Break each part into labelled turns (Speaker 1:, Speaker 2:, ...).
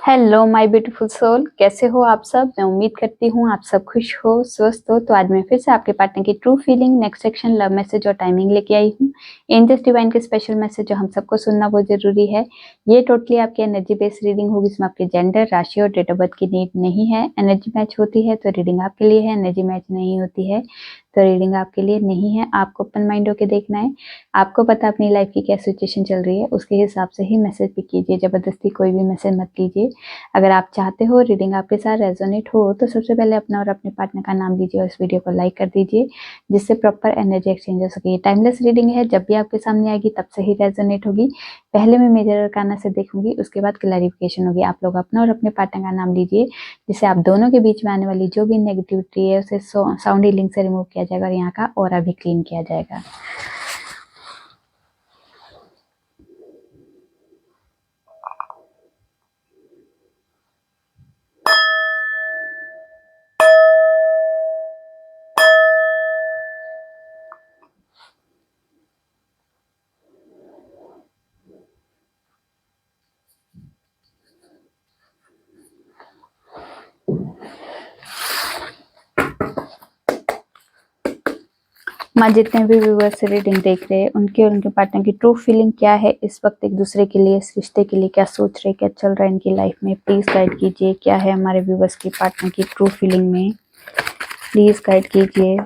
Speaker 1: Hello my beautiful soul, कैसे हो आप सब। मैं उम्मीद करती हूँ आप सब खुश हो, स्वस्थ हो। तो आज मैं फिर से आपके पार्टनर की true feeling next section love message और टाइमिंग लेके आई हूँ। एंजल्स डिवाइन के स्पेशल मैसेज जो हम सबको सुनना बहुत जरूरी है। ये टोटली आपकी एनर्जी बेस्ड रीडिंग होगी, इसमें आपके जेंडर, राशि और डेट ऑफ बर्थ की नीड नहीं है। एनर्जी मैच होती है तो रीडिंग आपके लिए है, एनर्जी मैच नहीं होती है तो रीडिंग आपके लिए नहीं है। आपको ओपन माइंड होकर देखना है। आपको पता अपनी लाइफ की क्या सिचुएशन चल रही है, उसके हिसाब से ही मैसेज पिक कीजिए। जबरदस्ती कोई भी मैसेज मत कीजिए। अगर आप चाहते हो रीडिंग आपके साथ रेजोनेट हो तो सबसे पहले अपना और अपने पार्टनर का नाम दीजिए और इस वीडियो को लाइक कर दीजिए, जिससे प्रॉपर एनर्जी एक्सचेंज हो सके। ये टाइमलेस रीडिंग है, जब भी आपके सामने आएगी तब से ही रेजोनेट होगी। पहले मैं मेजर अरकाना से देखूंगी, उसके बाद क्लैरिफिकेशन होगी। आप लोग अपना और अपने पार्टनर का नाम लीजिए, जिससे आप दोनों के बीच में आने वाली जो भी नेगेटिविटी है उसे साउंड हीलिंग से रिमूव किया जाएगा और यहाँ का ऑरा भी क्लीन किया जाएगा। माँ, जितने भी व्यूअर्स रीडिंग देख रहे हैं उनके और उनके पार्टनर की ट्रू फीलिंग क्या है इस वक्त एक दूसरे के लिए, इस रिश्ते के लिए, क्या सोच रहे, क्या चल रहा है इनकी लाइफ में, प्लीज गाइड कीजिए। क्या है हमारे व्यूअर्स की पार्टनर की ट्रू फीलिंग में, प्लीज गाइड कीजिए।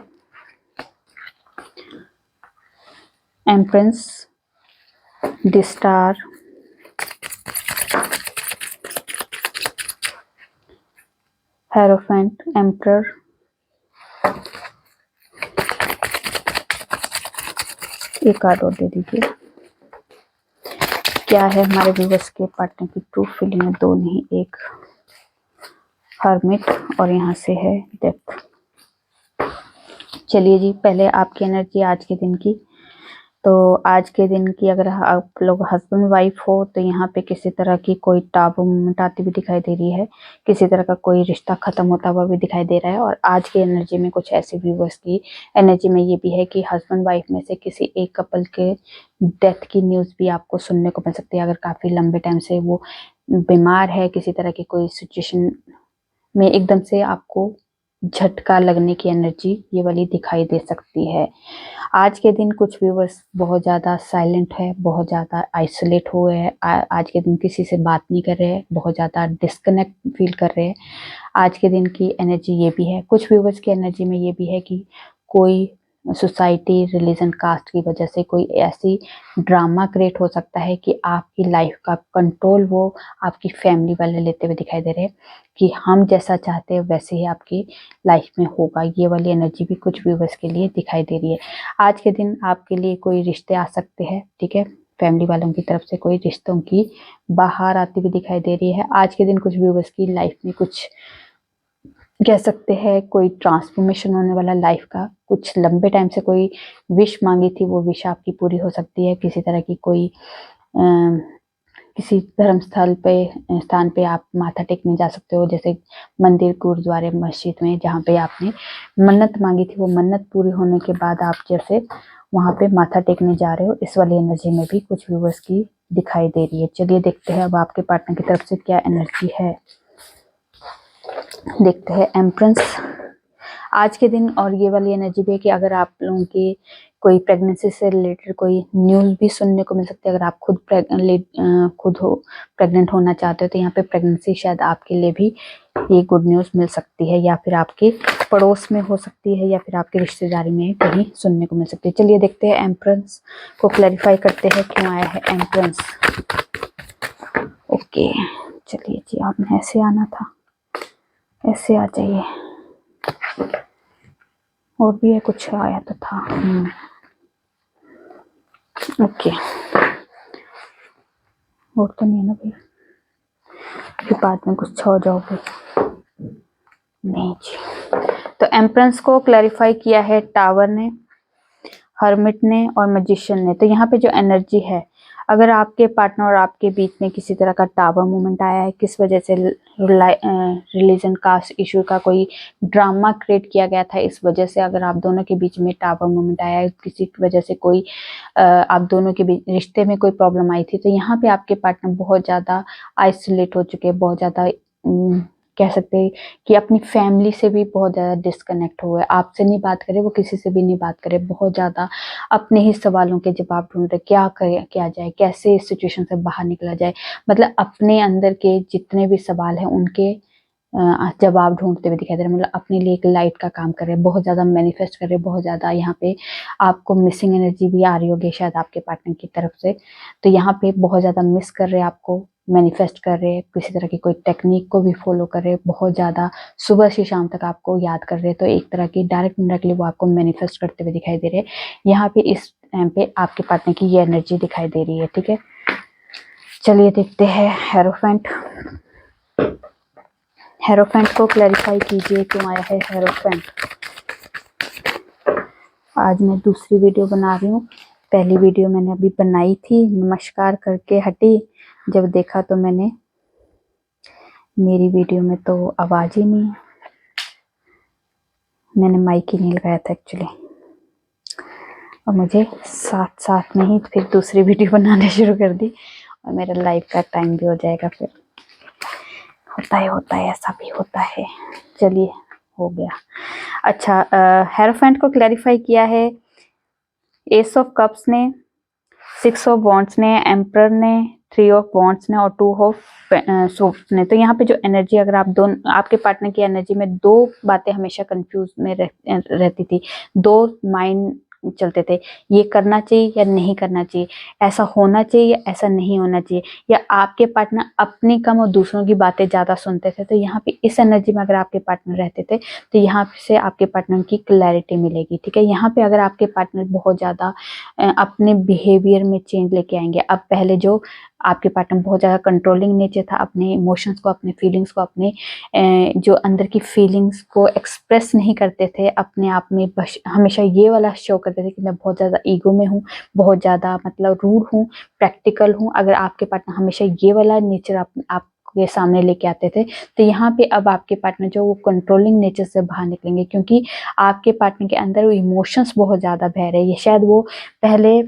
Speaker 1: Empress, the star, hierophant, emperor, एक कार्ड और दे दीजिए। क्या है हमारे व्यूअर्स के पार्टनर की ट्रू फीलिंग है, दो नहीं एक। हर्मिट और यहाँ से है डेप्थ। चलिए जी, पहले आपकी एनर्जी आज के दिन की। तो आज के दिन की अगर आप लोग हस्बैंड वाइफ हो तो यहाँ पे किसी तरह की कोई टाबू मटाती भी दिखाई दे रही है, किसी तरह का कोई रिश्ता खत्म होता हुआ भी दिखाई दे रहा है। और आज की एनर्जी में कुछ ऐसे व्यूवर्स की एनर्जी में ये भी है कि हस्बैंड वाइफ में से किसी एक कपल के डेथ की न्यूज़ भी आपको सुनने को मिल सकती है। अगर काफ़ी लंबे टाइम से वो बीमार है, किसी तरह की कोई सिचुएशन में एकदम से आपको झटका लगने की एनर्जी ये वाली दिखाई दे सकती है। आज के दिन कुछ व्यूवर्स बहुत ज़्यादा साइलेंट है, बहुत ज़्यादा आइसोलेट हुए हैं। आज के दिन किसी से बात नहीं कर रहे हैं, बहुत ज़्यादा डिस्कनेक्ट फील कर रहे हैं। आज के दिन की एनर्जी ये भी है, कुछ व्यूवर्स की एनर्जी में ये भी है कि कोई सोसाइटी, रिलीजन, कास्ट की वजह से कोई ऐसी ड्रामा क्रिएट हो सकता है कि आपकी लाइफ का कंट्रोल वो आपकी फैमिली वाले लेते हुए दिखाई दे रहे हैं कि हम जैसा चाहते हैं वैसे ही आपकी लाइफ में होगा। ये वाली एनर्जी भी कुछ व्यूवर्स के लिए दिखाई दे रही है। आज के दिन आपके लिए कोई रिश्ते आ सकते हैं, ठीक है, फैमिली वालों की तरफ से कोई रिश्तों की बाहर आती हुई दिखाई दे रही है। आज के दिन कुछ व्यूवर्स की लाइफ में कुछ कह सकते हैं कोई ट्रांसफॉर्मेशन होने वाला लाइफ का। कुछ लंबे टाइम से कोई विश मांगी थी, वो विश आपकी पूरी हो सकती है। किसी तरह की कोई किसी धर्म स्थान पे आप माथा टेकने जा सकते हो, जैसे मंदिर, गुरुद्वारे, मस्जिद में, जहाँ पे आपने मन्नत मांगी थी, वो मन्नत पूरी होने के बाद आप जैसे वहाँ पे माथा टेकने जा रहे हो। इस वाली एनर्जी में भी कुछ व्यूवर्स की दिखाई दे रही है। चलिए देखते हैं अब आपके पार्टनर की तरफ से क्या एनर्जी है। देखते हैं एम्प्रेस आज के दिन। और ये वाली एनर्जी भी है कि अगर आप लोगों की कोई प्रेगनेंसी से रिलेटेड कोई न्यूज़ भी सुनने को मिल सकती है। अगर आप खुद प्रेग्नेंट होना चाहते हो तो यहाँ पे प्रेगनेंसी शायद आपके लिए भी ये गुड न्यूज़ मिल सकती है, या फिर आपके पड़ोस में हो सकती है, या फिर आपकी रिश्तेदारी में कहीं सुनने को मिल सकती है। चलिए देखते हैं एम्प्रेस को क्लैरिफाई करते हैं क्यों आया है एम्प्रेस। ओके, चलिए जी, आपने ऐसे आना था, ऐसे आ जाइए। और भी है कुछ आया तो था। ओके, और तो नहीं है ना भाई, फिर बाद में कुछ हो जाओगे। नहीं जी, तो एम्प्रेस को क्लैरिफाई किया है टावर ने, हर्मिट ने और मैजिशियन ने। तो यहाँ पे जो एनर्जी है, अगर आपके पार्टनर और आपके बीच में किसी तरह का टावर मूवमेंट आया है, किस वजह से रिलीजन कास्ट इशू का कोई ड्रामा क्रिएट किया गया था, इस वजह से अगर आप दोनों के बीच में टावर मूवमेंट आया है, किसी की वजह से कोई आप दोनों के बीच रिश्ते में कोई प्रॉब्लम आई थी, तो यहाँ पे आपके पार्टनर बहुत ज़्यादा आइसोलेट हो चुके हैं, बहुत ज़्यादा कह सकते हैं कि अपनी फैमिली से भी बहुत ज़्यादा डिस्कनेक्ट हुए, आपसे नहीं बात करे, वो किसी से भी नहीं बात करे, बहुत ज़्यादा अपने ही सवालों के जवाब ढूंढ रहे, क्या करे, क्या जाए, कैसे इस सिचुएशन से बाहर निकला जाए, मतलब अपने अंदर के जितने भी सवाल हैं उनके जवाब ढूंढते हुए दिखाई दे रहे हैं, मतलब अपने लिए एक लाइट का काम कर रहे हैं, बहुत ज़्यादा मैनिफेस्ट कर रहे हैं, बहुत ज़्यादा यहाँ पे आपको मिसिंग एनर्जी भी आ रही होगी शायद आपके पार्टनर की तरफ से, तो यहाँ पे बहुत ज़्यादा मिस कर रहे हैं आपको, मैनिफेस्ट कर रहे हैं, किसी तरह की कोई टेक्निक को भी फॉलो कर रहे हैं, बहुत ज़्यादा सुबह से शाम तक आपको याद कर रहे हैं, तो एक तरह की डायरेक्ट इनडायरेक्टली वो आपको मैनिफेस्ट करते हुए दिखाई दे रहे हैं। यहाँ पे इस टाइम पे आपके पार्टनर की ये एनर्जी दिखाई दे रही है, ठीक है। चलिए देखते हैं हेरोफेंट। हेरोफेंट को क्लैरिफाई कीजिए, क्यों आया है हेरोफेंट। आज मैं दूसरी वीडियो बना रही हूँ, पहली वीडियो मैंने अभी बनाई थी, नमस्कार करके हटी, जब देखा तो मेरी वीडियो में तो आवाज ही नहीं है, मैंने माइक ही नहीं लगाया था एक्चुअली, और मुझे साथ साथ में ही फिर दूसरी वीडियो बनाने शुरू कर दी, और मेरा लाइव का टाइम भी हो जाएगा, फिर होता है ऐसा भी होता है। चलिए हो गया। अच्छा, हेरोफेंट को क्लैरिफाई किया है एस ऑफ कप्स ने, 6 ऑफ वॉन्ड्स ने, एम्परर ने, 3 ऑफ वॉन्ड्स ने और 2 ऑफ सोप्स ने। तो यहाँ पे जो एनर्जी, अगर आप दोनों, आपके पार्टनर की एनर्जी में दो बातें हमेशा कंफ्यूज में रहती थी, दो माइंड चलते थे, ये करना चाहिए या नहीं करना चाहिए, ऐसा होना चाहिए या ऐसा नहीं होना चाहिए, या आपके पार्टनर अपनी कम और दूसरों की बातें ज़्यादा सुनते थे। तो यहाँ पे इस एनर्जी में अगर आपके पार्टनर रहते थे तो यहाँ से आपके पार्टनर की क्लैरिटी मिलेगी, ठीक है। यहाँ पे अगर आपके पार्टनर बहुत ज़्यादा अपने बिहेवियर में चेंज लेके आएंगे, अब पहले जो आपके पार्टनर बहुत ज़्यादा कंट्रोलिंग नेचर था, अपने इमोशंस को, अपने फीलिंग्स को, अपने जो अंदर की फीलिंग्स को एक्सप्रेस नहीं करते थे अपने आप में, बस हमेशा ये वाला शो करते थे कि मैं बहुत ज़्यादा ईगो में हूँ, बहुत ज़्यादा मतलब रूड हूँ, प्रैक्टिकल हूँ। अगर आपके पार्टनर हमेशा ये वाला नेचर आप के सामने लेके आते थे, तो यहाँ पे अब आपके पार्टनर जो वो कंट्रोलिंग नेचर से बाहर निकलेंगे, क्योंकि आपके पार्टनर के अंदर वो इमोशंस बहुत ज़्यादा बह रहे हैं। शायद वो पहले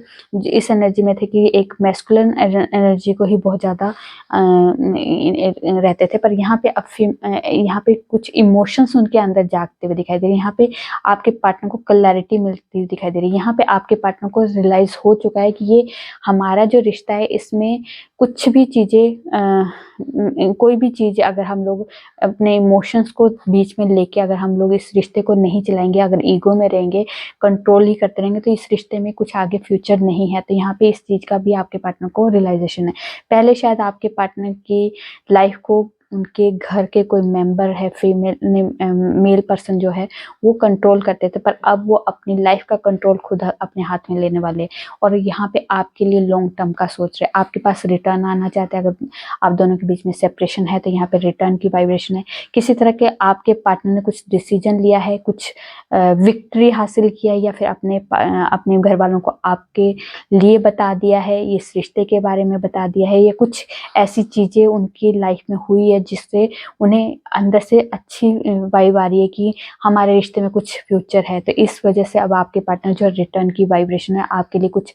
Speaker 1: इस एनर्जी में थे कि एक मैस्कुलिन एनर्जी को ही बहुत ज़्यादा रहते थे, पर यहाँ पे अब यहाँ पे कुछ इमोशंस उनके अंदर जागते हुए दिखाई दे रहे हैं। यहाँ पे आपके पार्टनर को क्लैरिटी मिलती हुई दिखाई दे रही है। यहाँ पे आपके पार्टनर को रियलाइज हो चुका है कि ये हमारा जो रिश्ता है, इसमें कुछ भी चीज़ें, कोई भी चीज़ अगर हम लोग अपने इमोशंस को बीच में लेके अगर हम लोग इस रिश्ते को नहीं चलाएंगे, अगर ईगो में रहेंगे, कंट्रोल ही करते रहेंगे, तो इस रिश्ते में कुछ आगे फ्यूचर नहीं है। तो यहाँ पे इस चीज़ का भी आपके पार्टनर को रियलाइजेशन है। पहले शायद आपके पार्टनर की लाइफ को उनके घर के कोई मेंबर है, फीमेल मेल पर्सन जो है वो कंट्रोल करते थे, पर अब वो अपनी लाइफ का कंट्रोल खुद अपने हाथ में लेने वाले, और यहाँ पे आपके लिए लॉन्ग टर्म का सोच रहे, आपके पास रिटर्न आना चाहते हैं। अगर आप दोनों के बीच में सेपरेशन है तो यहाँ पे रिटर्न की वाइब्रेशन है। किसी तरह के आपके पार्टनर ने कुछ डिसीजन लिया है, कुछ विक्ट्री हासिल किया है, या फिर अपने घर वालों को आपके लिए बता दिया है, इस रिश्ते के बारे में बता दिया है, या कुछ ऐसी चीज़ें उनकी लाइफ में हुई है जिससे उन्हें अंदर से अच्छी वाइब आ रही है कि हमारे रिश्ते में कुछ फ्यूचर है। तो इस वजह से अब आपके पार्टनर जो रिटर्न की वाइब्रेशन है, आपके लिए कुछ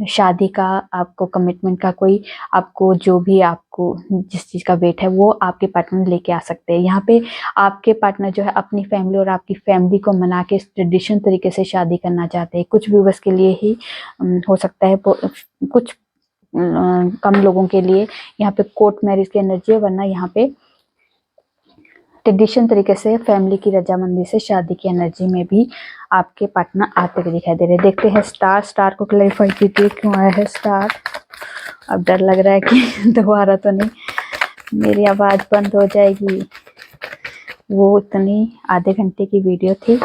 Speaker 1: शादी का, आपको कमिटमेंट का, कोई आपको जो भी आपको जिस चीज़ का वेट है वो आपके पार्टनर लेके आ सकते हैं। यहाँ पे आपके पार्टनर जो है अपनी फैमिली और आपकी फैमिली को मना के ट्रेडिशन तरीके से शादी करना चाहते हैं। कुछ व्यूअर्स के लिए ही हो सकता है, कुछ कम लोगों के लिए यहाँ पे कोर्ट मैरिज की एनर्जी है, वरना यहाँ पे ट्रेडिशन तरीके से फैमिली की रजामंदी से शादी की एनर्जी में भी आपके पार्टनर आते हुए दिखाई दे रहे हैं। देखते हैं स्टार को क्लैरिफाई कीजिए, क्यों आया है स्टार। अब डर लग रहा है कि दोबारा तो नहीं मेरी आवाज़ बंद हो जाएगी, वो इतनी आधे घंटे की वीडियो थी।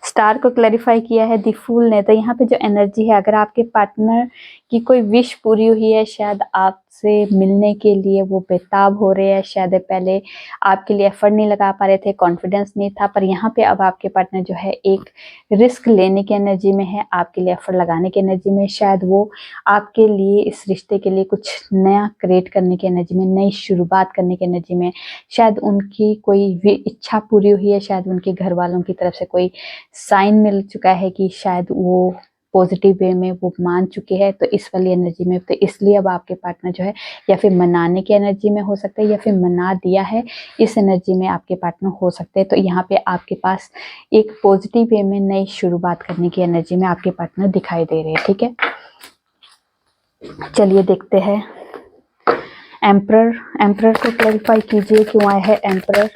Speaker 1: स्टार को क्लैरिफाई किया है द फूल ने। तो यहाँ पे जो एनर्जी है, अगर आपके पार्टनर की कोई विश पूरी हुई है, शायद आप आपसे मिलने के लिए वो बेताब हो रहे हैं। शायद पहले आपके लिए एफर्ट नहीं लगा पा रहे थे, कॉन्फिडेंस नहीं था, पर यहाँ पे अब आपके पार्टनर जो है एक रिस्क लेने की एनर्जी में है, आपके लिए एफर्ट लगाने की एनर्जी में। शायद वो आपके लिए, इस रिश्ते के लिए कुछ नया क्रिएट करने की एनर्जी में, नई शुरुआत करने की एनर्जी में। शायद उनकी कोई भी इच्छा पूरी हुई है, शायद उनके घर वालों की तरफ से कोई साइन मिल चुका है कि शायद वो पॉजिटिव वे में वो मान चुके हैं, तो इस वाली एनर्जी में। तो इसलिए अब आपके पार्टनर जो है या फिर मनाने की एनर्जी में हो सकता है या फिर मना दिया है, इस एनर्जी में आपके पार्टनर हो सकते हैं। तो यहाँ पे आपके पास एक पॉजिटिव वे में नई शुरुआत करने की एनर्जी में आपके पार्टनर दिखाई दे रहे हैं। ठीक है, चलिए देखते हैं एम्परर। एम्परर को क्लैरिफाई कीजिए क्यों आया है एम्परर।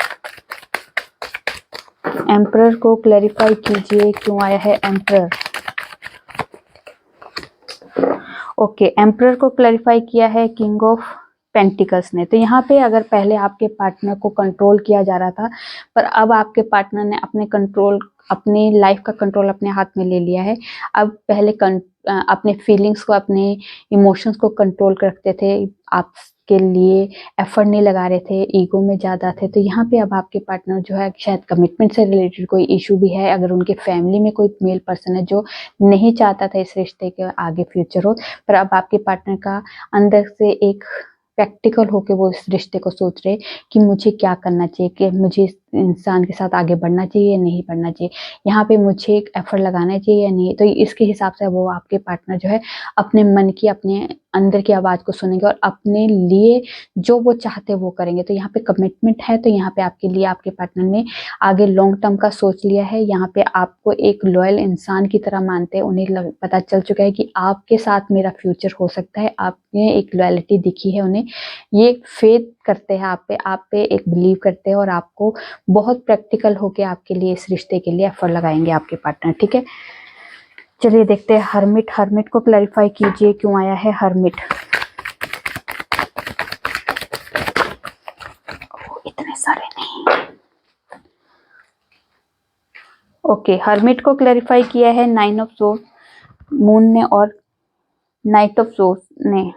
Speaker 1: एम्परर को क्लैरिफाई कीजिए क्यों आया है एम्परर। ओके, एम्परर को क्लैरिफाई किया है किंग ऑफ पेंटिकल्स ने। तो यहाँ पे अगर पहले आपके पार्टनर को कंट्रोल किया जा रहा था, पर अब आपके पार्टनर ने अपनी लाइफ का कंट्रोल अपने हाथ में ले लिया है। अब पहले अपने फीलिंग्स को, अपने इमोशंस को कंट्रोल रखते थे, आपके लिए एफर्ट नहीं लगा रहे थे, ईगो में ज़्यादा थे। तो यहाँ पे अब आपके पार्टनर जो है, शायद कमिटमेंट से रिलेटेड कोई इशू भी है, अगर उनके फैमिली में कोई मेल पर्सन है जो नहीं चाहता था इस रिश्ते के आगे फ्यूचर हो, पर अब आपके पार्टनर का अंदर से एक प्रैक्टिकल होके वो इस रिश्ते को सोच रहे कि मुझे क्या करना चाहिए, कि मुझे इस इंसान के साथ आगे बढ़ना चाहिए या नहीं बढ़ना चाहिए, यहाँ पे मुझे एक एफर्ट लगाना चाहिए या नहीं। तो इसके हिसाब से वो आपके पार्टनर जो है अपने मन की, अपने अंदर की आवाज़ को सुनेंगे और अपने लिए जो वो चाहते वो करेंगे। तो यहाँ पे कमिटमेंट है, तो यहाँ पे आपके लिए आपके पार्टनर ने आगे लॉन्ग टर्म का सोच लिया है। यहाँ पे आपको एक लॉयल इंसान की तरह मानते हैं, उन्हें पता चल चुका है कि आपके साथ मेरा फ्यूचर हो सकता है। आपने एक लॉयलिटी दिखी है उन्हें, ये फेथ करते हैं आप पे एक बिलीव करते हैं और आपको बहुत प्रैक्टिकल होके आपके लिए, इस रिश्ते के लिए एफर्ट लगाएंगे आपके पार्टनर। ठीक है, चलिए देखते हैं हर्मिट। हर्मिट को क्लैरिफाई कीजिए क्यों आया है हर्मिट। इतने सारे नहीं। ओके, हर्मिट को क्लैरिफाई किया है 9 ऑफ सोर्स मून ने और नाइट ऑफ सोर्स ने।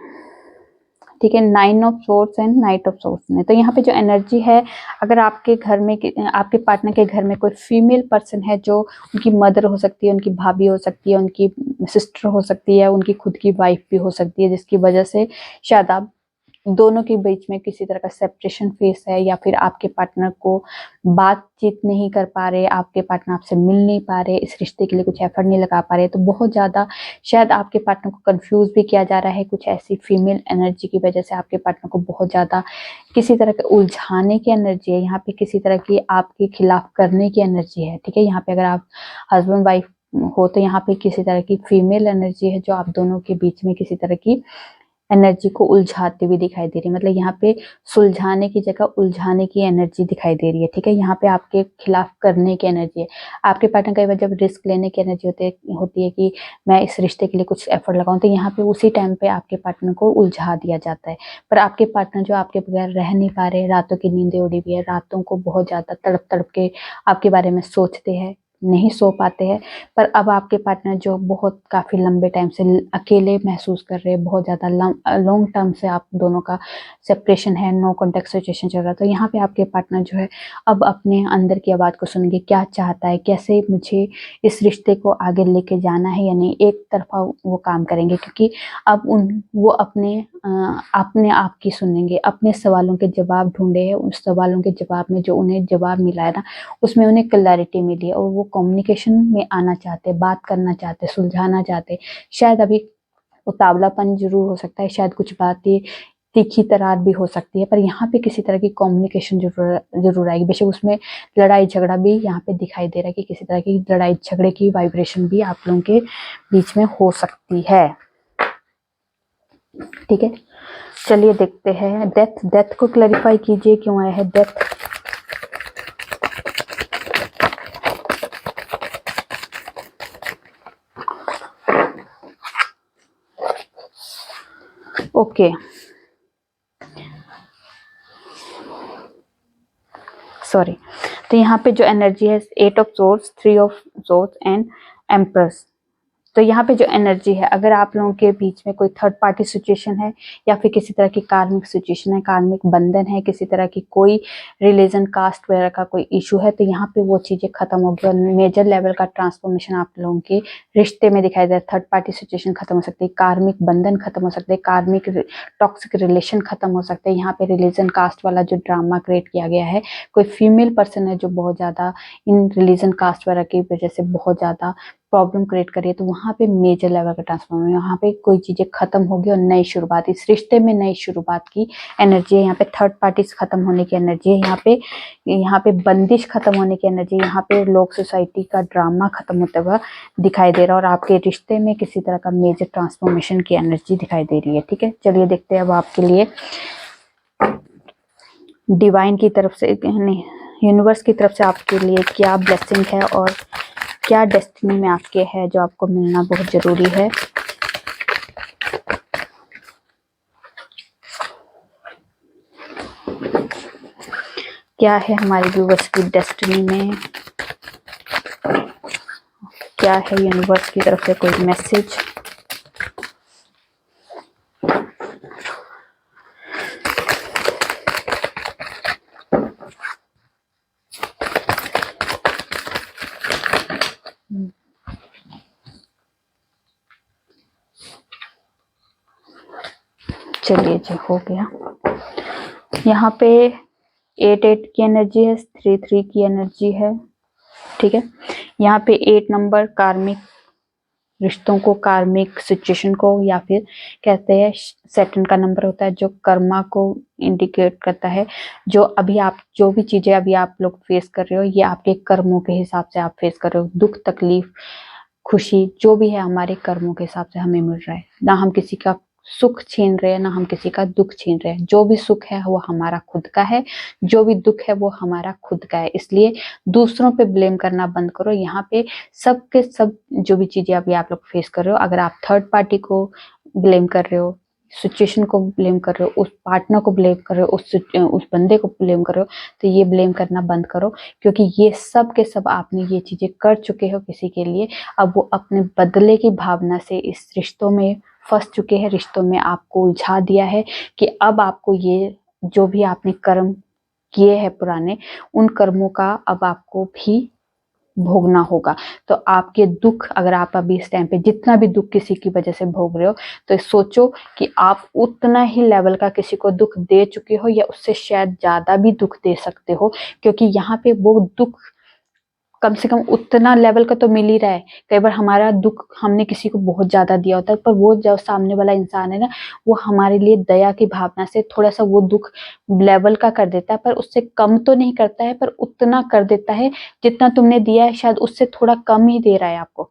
Speaker 1: ठीक है, 9 of source and night of source ने। तो यहाँ पे जो एनर्जी है, अगर आपके घर में, आपके पार्टनर के घर में कोई फीमेल पर्सन है, जो उनकी मदर हो सकती है, उनकी भाभी हो सकती है, उनकी सिस्टर हो सकती है, उनकी खुद की वाइफ भी हो सकती है, जिसकी वजह से शायद आप दोनों के बीच में किसी तरह का सेपरेशन फेस है, या फिर आपके पार्टनर को बातचीत नहीं कर पा रहे, आपके पार्टनर आपसे मिल नहीं पा रहे, इस रिश्ते के लिए कुछ एफर्ट नहीं लगा पा रहे। तो बहुत ज़्यादा शायद आपके पार्टनर को कंफ्यूज भी किया जा रहा है, कुछ ऐसी फीमेल एनर्जी की वजह से आपके पार्टनर को बहुत ज़्यादा किसी तरह के उलझाने की एनर्जी है, यहाँ पे किसी तरह की आपके खिलाफ करने की एनर्जी है। ठीक है, यहाँ पे अगर आप हस्बैंड वाइफ हो तो यहाँ पे किसी तरह की फीमेल एनर्जी है जो आप दोनों के बीच में किसी तरह की एनर्जी को उलझाती हुई दिखाई दे रही है। मतलब यहाँ पे सुलझाने की जगह उलझाने की एनर्जी दिखाई दे रही है। ठीक है, यहाँ पे आपके खिलाफ करने की एनर्जी है। आपके पार्टनर कई बार जब रिस्क लेने की एनर्जी होती है कि मैं इस रिश्ते के लिए कुछ एफर्ट लगाऊं, तो यहाँ पे उसी टाइम पे आपके पार्टनर को उलझा दिया जाता है। पर आपके पार्टनर जो आपके बगैर रह नहीं पा रहे, रातों की नींदें उड़ी हुई है, रातों को बहुत ज्यादा तड़प तड़प के आपके बारे में सोचते हैं, नहीं सो पाते हैं। पर अब आपके पार्टनर जो बहुत काफ़ी लंबे टाइम से अकेले महसूस कर रहे हैं, बहुत ज़्यादा लॉन्ग टर्म से आप दोनों का सेपरेशन है, नो कॉन्टेक्ट सिचुएशन चल रहा है। तो यहाँ पे आपके पार्टनर जो है अब अपने अंदर की आवाज़ को सुनेंगे, क्या चाहता है, कैसे मुझे इस रिश्ते को आगे लेके जाना है या नहीं, एक तरफा वो काम करेंगे। क्योंकि अब वो अपने आप की सुनेंगे, अपने सवालों के जवाब ढूंढे हैं, उस सवालों के जवाब में जो उन्हें जवाब मिला है ना, उसमें उन्हें क्लैरिटी मिली है और वो कम्युनिकेशन में आना चाहते, बात करना चाहते, सुलझाना चाहते। शायद अभी उतावलापन जरूर हो सकता है, शायद कुछ बातें तीखी तरार भी हो सकती है, पर यहाँ पे किसी तरह की कम्युनिकेशन जरूर आएगी। बेशक उसमें लड़ाई झगड़ा भी यहाँ पे दिखाई दे रहा है कि किसी तरह की लड़ाई झगड़े की वाइब्रेशन भी आप लोगों के बीच में हो सकती है। ठीक है, चलिए देखते हैं डेथ। डेथ को क्लैरिफाई कीजिए क्यों आया है डेथ। Okay, sorry. तो यहाँ पे जो एनर्जी है 8 of source, 3 of source and empress. तो यहाँ पे जो एनर्जी है, अगर आप लोगों के बीच में कोई थर्ड पार्टी सिचुएशन है या फिर किसी तरह की कार्मिक सिचुएशन है, कार्मिक बंधन है, किसी तरह की कोई रिलीजन कास्ट वगैरह का कोई इशू है, तो यहाँ पे वो चीजें खत्म होगी और मेजर लेवल का ट्रांसफॉर्मेशन आप लोगों के रिश्ते में दिखाई दे रहा है। थर्ड पार्टी सिचुएशन खत्म हो सकती है, कार्मिक बंधन खत्म हो सकते हैं, कार्मिक टॉक्सिक रिलेशन खत्म हो सकते हैं। यहाँ पे रिलीजन कास्ट वाला जो ड्रामा क्रिएट किया गया है, कोई फीमेल पर्सन है जो बहुत ज्यादा इन रिलीजन कास्ट वगैरह की वजह से बहुत ज्यादा प्रॉब्लम क्रिएट करिए, तो वहाँ पे मेजर लेवल का ट्रांसफॉर्मेशन, यहाँ पे कोई चीजें खत्म होगी और नई शुरुआत, इस रिश्ते में नई शुरुआत की एनर्जी है। यहाँ पे थर्ड पार्टी खत्म होने की एनर्जी है, यहाँ पे बंदिश खत्म होने की एनर्जी, यहाँ पे लोक सोसाइटी का ड्रामा खत्म होता हुआ दिखाई दे रहा है और आपके रिश्ते में किसी तरह का मेजर ट्रांसफॉर्मेशन की एनर्जी दिखाई दे रही है। ठीक है, चलिए देखते हैं अब आपके लिए डिवाइन की तरफ से, यूनिवर्स की तरफ से आपके लिए क्या ब्लेसिंग है और क्या डेस्टिनी में आपके है जो आपको मिलना बहुत जरूरी है। क्या है हमारे व्यूवर्स की डेस्टिनी में, क्या है यूनिवर्स की तरफ से कोई मैसेज। चलिए जी, हो गया। यहाँ पे 8 की एनर्जी है, 3 की एनर्जी है। ठीक है, यहाँ पे 8 नंबर कार्मिक रिश्तों को, कार्मिक सिचुएशन को, या फिर कहते हैं सैटर्न का नंबर होता है जो कर्मा को इंडिकेट करता है। जो अभी आप, जो भी चीजें अभी आप लोग फेस कर रहे हो, ये आपके कर्मों के हिसाब से आप फेस कर रहे हो। दुख, तकलीफ, खुशी जो भी है हमारे कर्मों के हिसाब से हमें मिल रहा है। ना हम किसी का सुख छीन रहे हैं, ना हम किसी का दुख छीन रहे हैं। जो भी सुख है वो हमारा खुद का है, जो भी दुख है वो हमारा खुद का है। इसलिए दूसरों पे ब्लेम करना बंद करो। यहाँ पे सब के सब जो भी चीजें अभी आप लोग फेस कर रहे हो, अगर आप थर्ड पार्टी को ब्लेम कर रहे हो, सिचुएशन को ब्लेम कर रहे हो, उस पार्टनर को ब्लेम कर रहे हो, उस बंदे को ब्लेम कर रहे हो, तो ये ब्लेम करना बंद करो, क्योंकि ये सब के सब आपने ये चीजें कर चुके हो किसी के लिए। अब वो अपने बदले की भावना से इस रिश्तों में फंस चुके हैं, रिश्तों में आपको उलझा दिया है कि अब आपको ये जो भी आपने कर्म किए हैं पुराने, उन कर्मों का अब आपको भी भोगना होगा। तो आपके दुख, अगर आप अभी इस टाइम पे जितना भी दुख किसी की वजह से भोग रहे हो, तो सोचो कि आप उतना ही लेवल का किसी को दुख दे चुके हो या उससे शायद ज्यादा भी दुख दे सकते हो, क्योंकि यहाँ पे वो दुख कम से कम उतना लेवल का तो मिल ही रहा है। कई बार हमारा दुख हमने किसी को बहुत ज्यादा दिया होता है, पर वो जो सामने वाला इंसान है ना, वो हमारे लिए दया की भावना से थोड़ा सा वो दुख लेवल का कर देता है, पर उससे कम तो नहीं करता है, पर उतना कर देता है जितना तुमने दिया है, शायद उससे थोड़ा कम ही दे रहा है आपको,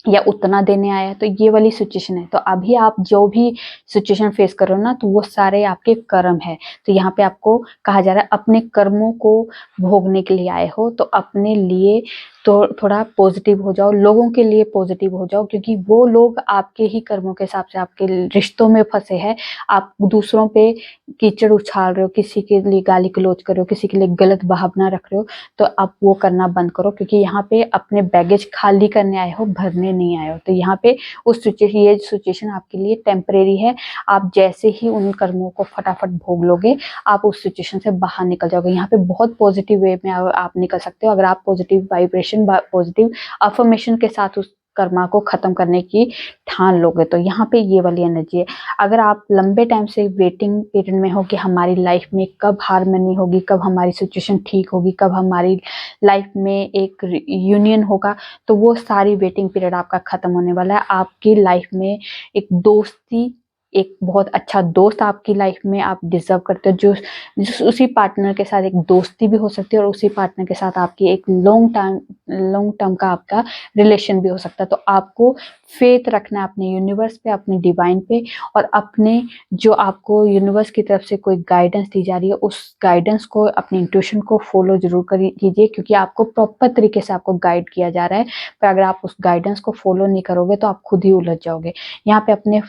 Speaker 1: या उतना देने आया है। तो ये वाली सिचुएशन है। तो अभी आप जो भी सिचुएशन फेस कर रहे हो ना, तो वो सारे आपके कर्म है। तो यहाँ पे आपको कहा जा रहा है अपने कर्मों को भोगने के लिए आए हो, तो अपने लिए तो थोड़ा पॉजिटिव हो जाओ, लोगों के लिए पॉजिटिव हो जाओ, क्योंकि वो लोग आपके ही कर्मों के हिसाब से आपके रिश्तों में फंसे हैं। आप दूसरों पे कीचड़ उछाल रहे हो, किसी के लिए गाली गलौज कर रहे हो, किसी के लिए गलत भावना रख रहे हो, तो आप वो करना बंद करो, क्योंकि यहाँ पे अपने बैगेज खाली करने आए हो, भरने नहीं आए हो। तो यहाँ पे उस सिचुएशन, ये सिचुएशन आपके लिए टेम्परेरी है। आप जैसे ही उन कर्मों को फटाफट भोग लोगे, आप उस सिचुएशन से बाहर निकल जाओगे। यहाँ पे बहुत पॉजिटिव वे में आप निकल सकते हो, अगर आप पॉजिटिव वाइब्रेशन, पॉजिटिव अफर्मेशन के साथ उस कर्मा को खत्म करने की ठान लोगे। तो यहाँ पे ये वाली एनर्जी है। अगर आप लंबे टाइम से वेटिंग पीरियड में हो कि हमारी लाइफ में कब हार्मनी होगी, कब हमारी सिचुएशन ठीक होगी, कब हमारी लाइफ में एक यूनियन होगा, तो वो सारी वेटिंग पीरियड आपका खत्म होने वाला है। आपकी लाइफ में एक दोस्ती, एक बहुत अच्छा दोस्त आपकी लाइफ में आप डिजर्व करते हो, जो उसी पार्टनर के साथ एक दोस्ती भी हो सकती है, और उसी पार्टनर के साथ आपकी एक लॉन्ग टर्म का आपका रिलेशन भी हो सकता है। तो आपको फेथ रखना है अपने यूनिवर्स पे, अपने डिवाइन पे, और अपने जो आपको यूनिवर्स की तरफ से कोई गाइडेंस दी जा रही है, उस गाइडेंस को, अपने इंट्यूशन को फॉलो जरूर कीजिए, क्योंकि आपको प्रॉपर तरीके से आपको गाइड किया जा रहा है। पर अगर आप उस गाइडेंस को फॉलो नहीं करोगे तो आप खुद ही उलझ जाओगे। यहाँ पे अपने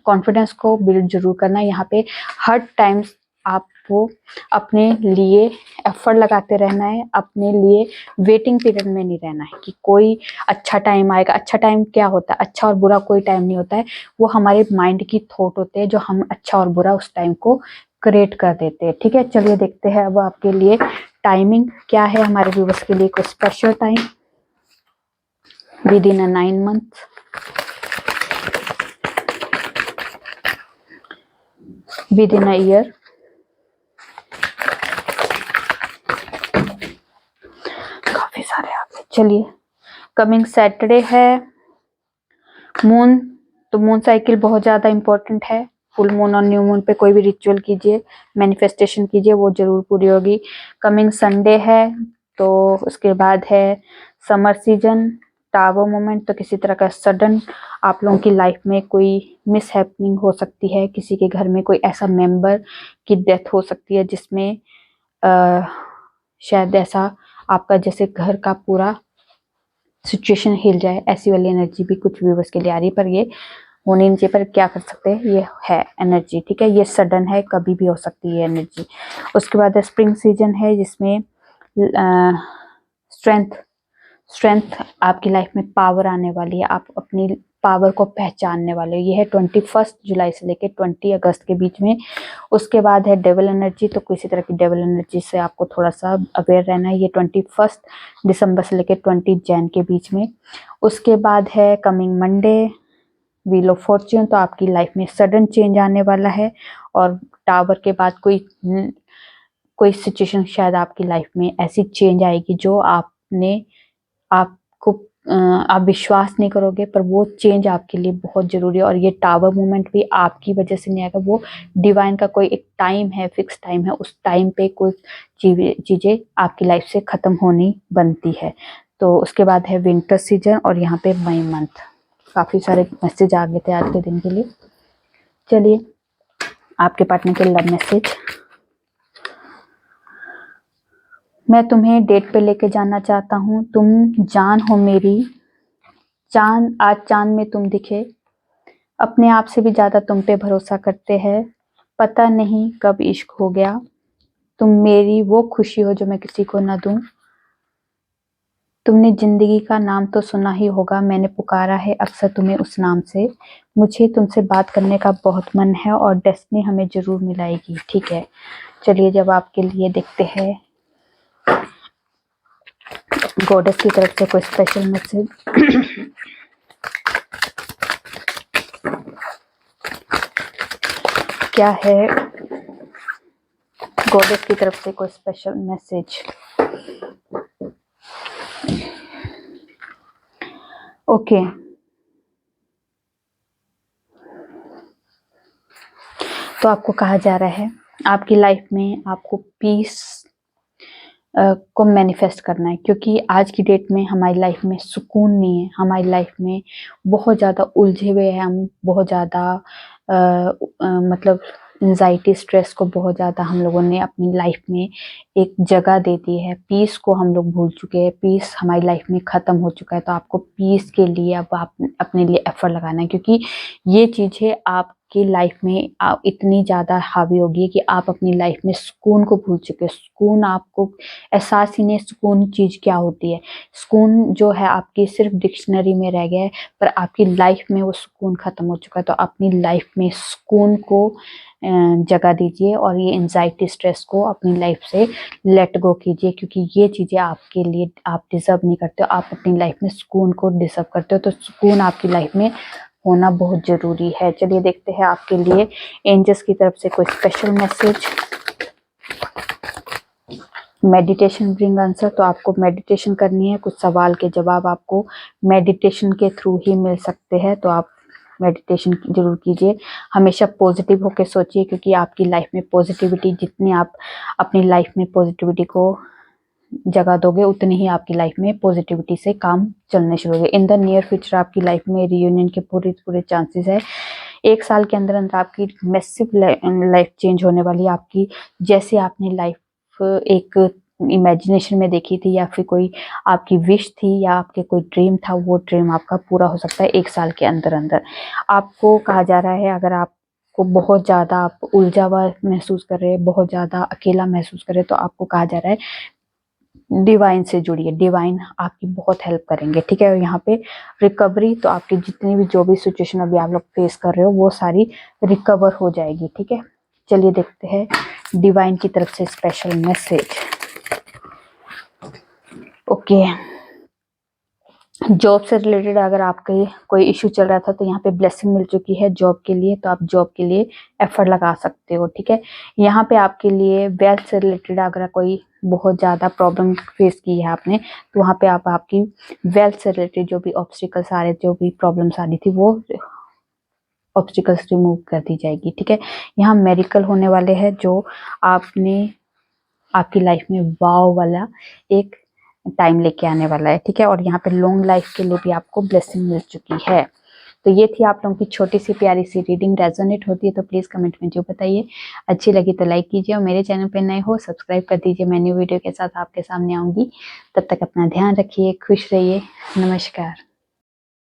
Speaker 1: कॉन्फिडेंस को बिल्ड जरूर करना है। यहाँ पे हर टाइम आप आपको अपने लिए एफर्ट लगाते रहना है, अपने लिए वेटिंग पीरियड में नहीं रहना है कि कोई अच्छा टाइम आएगा। अच्छा टाइम क्या होता है? अच्छा और बुरा कोई टाइम नहीं होता है, वो हमारे माइंड की थॉट होते हैं जो हम अच्छा और बुरा उस टाइम को क्रिएट कर देते हैं। ठीक है, चलिए देखते हैं अब आपके लिए टाइमिंग क्या है, हमारे व्यूअर्स के लिए कोई special time with in a 9 months, with in a year, काफी सारे आ गए। चलिए, कमिंग सैटरडे है मून, तो मून साइकिल बहुत ज्यादा इंपॉर्टेंट है। फुल मून और न्यू मून पे कोई भी रिचुअल कीजिए, मैनिफेस्टेशन कीजिए, वो जरूर पूरी होगी। कमिंग संडे है, तो उसके बाद है समर सीजन, टावर मोमेंट, तो किसी तरह का सडन आप लोगों की लाइफ में कोई मिस हैपनिंग हो सकती है, किसी के घर में कोई ऐसा मेंबर की डेथ हो सकती है जिसमें शायद ऐसा आपका जैसे घर का पूरा सिचुएशन हिल जाए, ऐसी वाली एनर्जी भी कुछ व्यूवर्स के लिए आ रही है, पर ये होनी नहीं चाहिए। पर क्या कर सकते हैं, ये है एनर्जी। ठीक है, ये सडन है, कभी भी हो सकती है एनर्जी। उसके बाद स्प्रिंग सीजन है जिसमें स्ट्रेंथ आपकी लाइफ में पावर आने वाली है, आप अपनी पावर को पहचानने वाले हो। ये है 21 जुलाई से लेकर 20 अगस्त के बीच में। उसके बाद है डेवल एनर्जी, तो किसी तरह की डेवल एनर्जी से आपको थोड़ा सा अवेयर रहना है। ये 21 दिसंबर से लेकर 20 जैन के बीच में। उसके बाद है coming Monday wheel of Fortune, तो आपकी लाइफ में सडन चेंज आने वाला है। और टावर के बाद कोई सिचुएशन शायद आपकी लाइफ में ऐसी चेंज आएगी जो आपको आप विश्वास नहीं करोगे, पर वो चेंज आपके लिए बहुत जरूरी है। और ये टावर मूवमेंट भी आपकी वजह से नहीं आएगा, वो डिवाइन का कोई एक टाइम है, फिक्स टाइम है, उस टाइम पे कोई चीजें आपकी लाइफ से खत्म होनी बनती है। तो उसके बाद है विंटर सीजन, और यहाँ पे मई मंथ। काफी सारे मैसेज आ गए थे आज के दिन के लिए। चलिए, आपके पार्टनर के लव मैसेज। मैं तुम्हें डेट पे लेके जाना चाहता हूँ, तुम जान हो मेरी, चांद आज चांद में तुम दिखे, अपने आप से भी ज्यादा तुम पे भरोसा करते हैं, पता नहीं कब इश्क हो गया, तुम मेरी वो खुशी हो जो मैं किसी को ना दूं, तुमने जिंदगी का नाम तो सुना ही होगा, मैंने पुकारा है अक्सर तुम्हें उस नाम से, मुझे तुमसे बात करने का बहुत मन है और डेस्टिनी हमें जरूर मिलाएगी। ठीक है, चलिए जब आपके लिए देखते हैं गॉडेस की तरफ से कोई स्पेशल मैसेज। क्या है गॉडेस की तरफ से कोई स्पेशल मैसेज? ओके, तो आपको कहा जा रहा है आपकी लाइफ में आपको पीस को मैनिफेस्ट करना है, क्योंकि आज की डेट में हमारी लाइफ में सुकून नहीं है, हमारी लाइफ में बहुत ज़्यादा उलझे हुए हैं हम, बहुत ज़्यादा मतलब एंजाइटी स्ट्रेस को बहुत ज़्यादा हम लोगों ने अपनी लाइफ में एक जगह दे दी है। पीस को हम लोग भूल चुके हैं, पीस हमारी लाइफ में ख़त्म हो चुका है। तो आपको पीस के लिए अब आप अपने लिए एफर्ट लगाना है, क्योंकि ये चीज़ें आपकी लाइफ में इतनी ज़्यादा हावी होगी कि आप अपनी लाइफ में सुकून को भूल चुके हैं। सुकून आपको एहसास ही नहीं, सुकून चीज़ क्या होती है। सुकून जो है आपकी सिर्फ डिक्शनरी में रह गया है, पर आपकी लाइफ में वो सुकून ख़त्म हो चुका है। तो अपनी लाइफ में सुकून को जगह दीजिए और ये एंजाइटी स्ट्रेस को अपनी लाइफ से लेट गो कीजिए, क्योंकि ये चीज़ें आपके लिए आप डिजर्व नहीं करते हो। आप अपनी लाइफ में सुकून को डिजर्व करते हो, तो सुकून आपकी लाइफ में होना बहुत जरूरी है। चलिए देखते हैं आपके लिए एंजल्स की तरफ से कोई special message. Meditation bring answer, तो आपको मेडिटेशन करनी है, कुछ सवाल के जवाब आपको मेडिटेशन के थ्रू ही मिल सकते हैं। तो आप मेडिटेशन जरूर कीजिए, हमेशा पॉजिटिव होकर सोचिए, क्योंकि आपकी लाइफ में पॉजिटिविटी, जितनी आप अपनी लाइफ में पॉजिटिविटी को जगह दोगे, उतनी ही आपकी लाइफ में पॉजिटिविटी से काम चलने शुरू होंगे। इन द नियर फ्यूचर आपकी लाइफ में रियूनियन के पूरे चांसेस है। 1 साल के अंदर अंदर आपकी मैसिव लाइफ चेंज होने वाली है। आपकी जैसे आपने लाइफ एक इमेजिनेशन में देखी थी, या फिर कोई आपकी विश थी, या आपके कोई ड्रीम था, वो ड्रीम आपका पूरा हो सकता है 1 साल के अंदर अंदर। आपको कहा जा रहा है, अगर आप को बहुत ज़्यादा आप उलझा हुआ महसूस कर रहे हैं, बहुत ज़्यादा अकेला महसूस कर रहे हैं, तो आपको कहा जा रहा है डिवाइन से जुड़िए, डिवाइन आपकी बहुत हेल्प करेंगे, ठीक है। और यहाँ पे रिकवरी, तो आपकी जितनी भी जो भी सिचुएशन अभी आप लोग फेस कर रहे हो वो सारी रिकवर हो जाएगी, ठीक है। चलिए देखते हैं डिवाइन की तरफ से स्पेशल मैसेज। ओके, जॉब से रिलेटेड अगर आपके कोई इश्यू चल रहा था तो यहाँ पे ब्लेसिंग मिल चुकी है जॉब के लिए, तो आप जॉब के लिए एफर्ट लगा सकते हो, ठीक है। यहाँ पे आपके लिए वेल्थ से रिलेटेड अगर कोई बहुत ज़्यादा प्रॉब्लम फेस की है आपने, तो वहाँ पे आप आपकी वेल्थ से रिलेटेड जो भी ऑब्स्टिकल्स आ रहे, जो भी प्रॉब्लम्स आ रही थी, वो ऑब्स्टिकल्स रिमूव कर दी जाएगी, ठीक है। यहाँ मेरिकल होने वाले हैं जो आपने आपकी लाइफ में वाव वाला एक टाइम लेके आने वाला है, ठीक है। और यहाँ पे लॉन्ग लाइफ के लिए भी आपको ब्लेसिंग मिल चुकी है। तो ये थी आप लोगों की छोटी सी प्यारी सी रीडिंग। रेजोनेट होती है तो प्लीज कमेंट में जो बताइए। अच्छी लगी तो लाइक कीजिए और मेरे चैनल पे नए हो सब्सक्राइब कर दीजिए। मैं न्यू वीडियो के साथ आपके सामने आऊंगी। तब तक अपना ध्यान रखिए, खुश रहिए। नमस्कार।